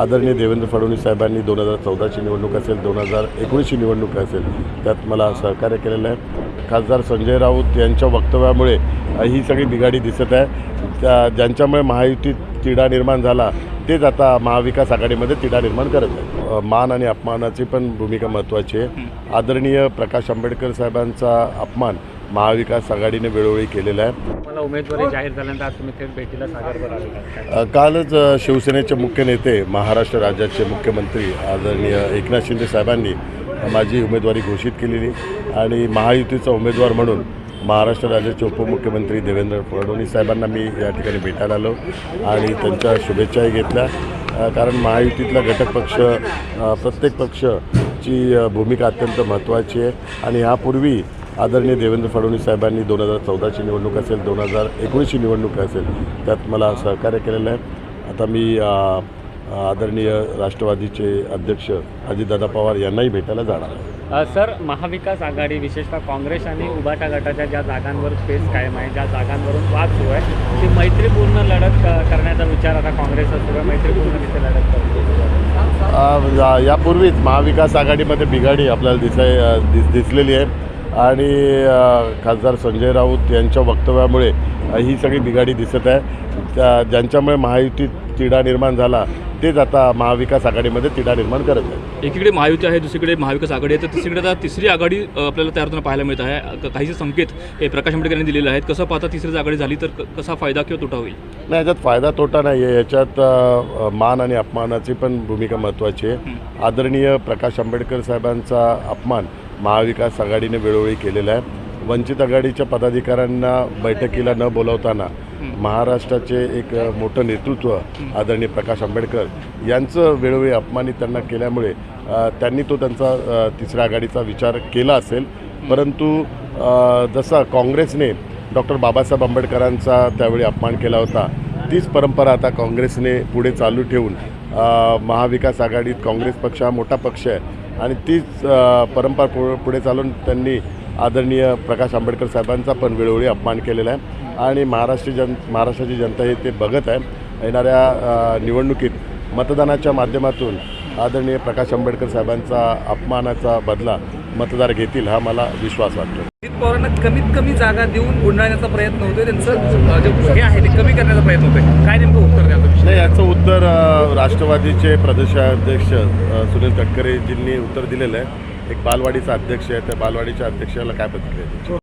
आदरणीय देवेंद्र फडणवीस साहेबांनी 2014ची निवडणूक असेल, 2019ची निवडणूक असेल, त्यात मला सहकार्य केलेलं आहे. खासदार संजय राऊत यांच्या वक्तव्यामुळे ही सगळी बिघाडी दिसत आहे. ज्यांच्यामुळे महायुतीत तिढा निर्माण झाला तेच आता महाविकास आघाडीमध्ये तिढा निर्माण करत आहे. मान आणि अपमानाची पण भूमिका महत्त्वाची आहे. आदरणीय प्रकाश आंबेडकर साहेबांचा अपमान महाविकास आघाडीने वेळोवेळी केलेला आहे. मला उमेदवारी जाहीर झाल्यानंतर आज तुम्ही थेट भेटीला सागरवर आले. कालच शिवसेनेचे मुख्य नेते, महाराष्ट्र राज्याचे मुख्यमंत्री आदरणीय एकनाथ शिंदे साहेबांनी माझी उमेदवारी घोषित केलेली आणि महायुतीचा उमेदवार म्हणून महाराष्ट्र राज्याचे उपमुख्यमंत्री देवेंद्र फडणवीस साहेबांना मी या ठिकाणी भेटायला आलो आणि त्यांच्या शुभेच्छाही घेतल्या. कारण महायुतीतला घटक पक्ष, प्रत्येक पक्षाची भूमिका अत्यंत महत्त्वाची आहे आणि ह्यापूर्वी आदरणीय देवेंद्र फडणवीस साहेबांनी 2014ची निवडणूक असेल, 2019ची निवडणूक असेल, त्यात मला सहकार्य केलेलं आहे. आता मी आदरणीय राष्ट्रवादीचे अध्यक्ष अजितदादा पवार यांनाही भेटायला जाणार आहे. सर, महाविकास आघाडी विशेषतः काँग्रेस आणि उभाटा गटाच्या ज्या जागांवर पेच कायम आहे, ज्या जागांवरून वाद सुरू आहे, ती मैत्रीपूर्ण लढत करण्याचा विचार आता काँग्रेसचा सुरू आहे. मैत्रीपूर्ण तिथे लढत करतो. यापूर्वीच महाविकास आघाडीमध्ये बिघाडी आपल्याला दिसलेली आहे आणि खासदार संजय राऊत यांच्या वक्तव्यामुळे ही सगळी बिघाडी दिसत आहे. ज्यांच्यामुळे महायुतीत तिढा निर्माण झाला तेच आता महाविकास आघाडीमध्ये तिढा निर्माण करत आहे. एकीकडे महायुती आहे, दुसरीकडे महाविकास आघाडी आहे, तर तिसरीकडे आता तिसरी आघाडी आपल्याला तयार होताना पाहायला मिळत आहे. काहीसे संकेत हे प्रकाश आंबेडकर यांनी दिलेले आहेत. कसं पाहता तिसरी आघाडी झाली तर कसा फायदा किंवा तोटा होईल? नाही, याच्यात फायदा तोटा नाही आहे. याच्यात मान आणि अपमानाची पण भूमिका महत्त्वाची आहे. आदरणीय प्रकाश आंबेडकर साहेबांचा अपमान महाविकास आघाडीने वेळोवेळी केलेला आहे. वंचित आघाडीच्या पदाधिकाऱ्यांना बैठकीला न बोलावताना महाराष्ट्राचे एक मोठं नेतृत्व आदरणीय प्रकाश आंबेडकर यांचं वेळोवेळी अपमानित त्यांना केल्यामुळे त्यांनी तो त्यांचा तिसऱ्या आघाडीचा विचार केला असेल. परंतु जसा काँग्रेसने डॉक्टर बाबासाहेब आंबेडकरांचा त्यावेळी अपमान केला होता, तीच परंपरा आता काँग्रेसने पुढे चालू ठेवून महाविकास आघाडीत काँग्रेस पक्ष हा मोठा पक्ष आहे आणि तीच परंपरा पुढे चालून त्यांनी आदरणीय प्रकाश आंबेडकर साहेबांचा पण वेळोवेळी अपमान केलेला आहे आणि महाराष्ट्राची जनता हे ते बघत आहे. येणाऱ्या निवडणुकीत मतदानाच्या माध्यमातून आदरणीय प्रकाश आंबेडकर साहेबांचा अपमानाचा बदला मतदार घेतील हा मला विश्वास वाटतो. अजित पवारांना कमीत कमी जागा देऊन गुंडाळण्याचा प्रयत्न होतोय, त्यांचं जे हे आहे ते कमी करण्याचा प्रयत्न होतोय. काय नेमकं उत्तर द्या? नाही, याचं उत्तर राष्ट्रवादीचे प्रदेशाध्यक्ष सुनील तटकरेजींनी उत्तर दिलेलं आहे. एक बालवाडीचा अध्यक्ष आहे, त्या बालवाडीच्या अध्यक्षाला काय प्रतिक्रिया?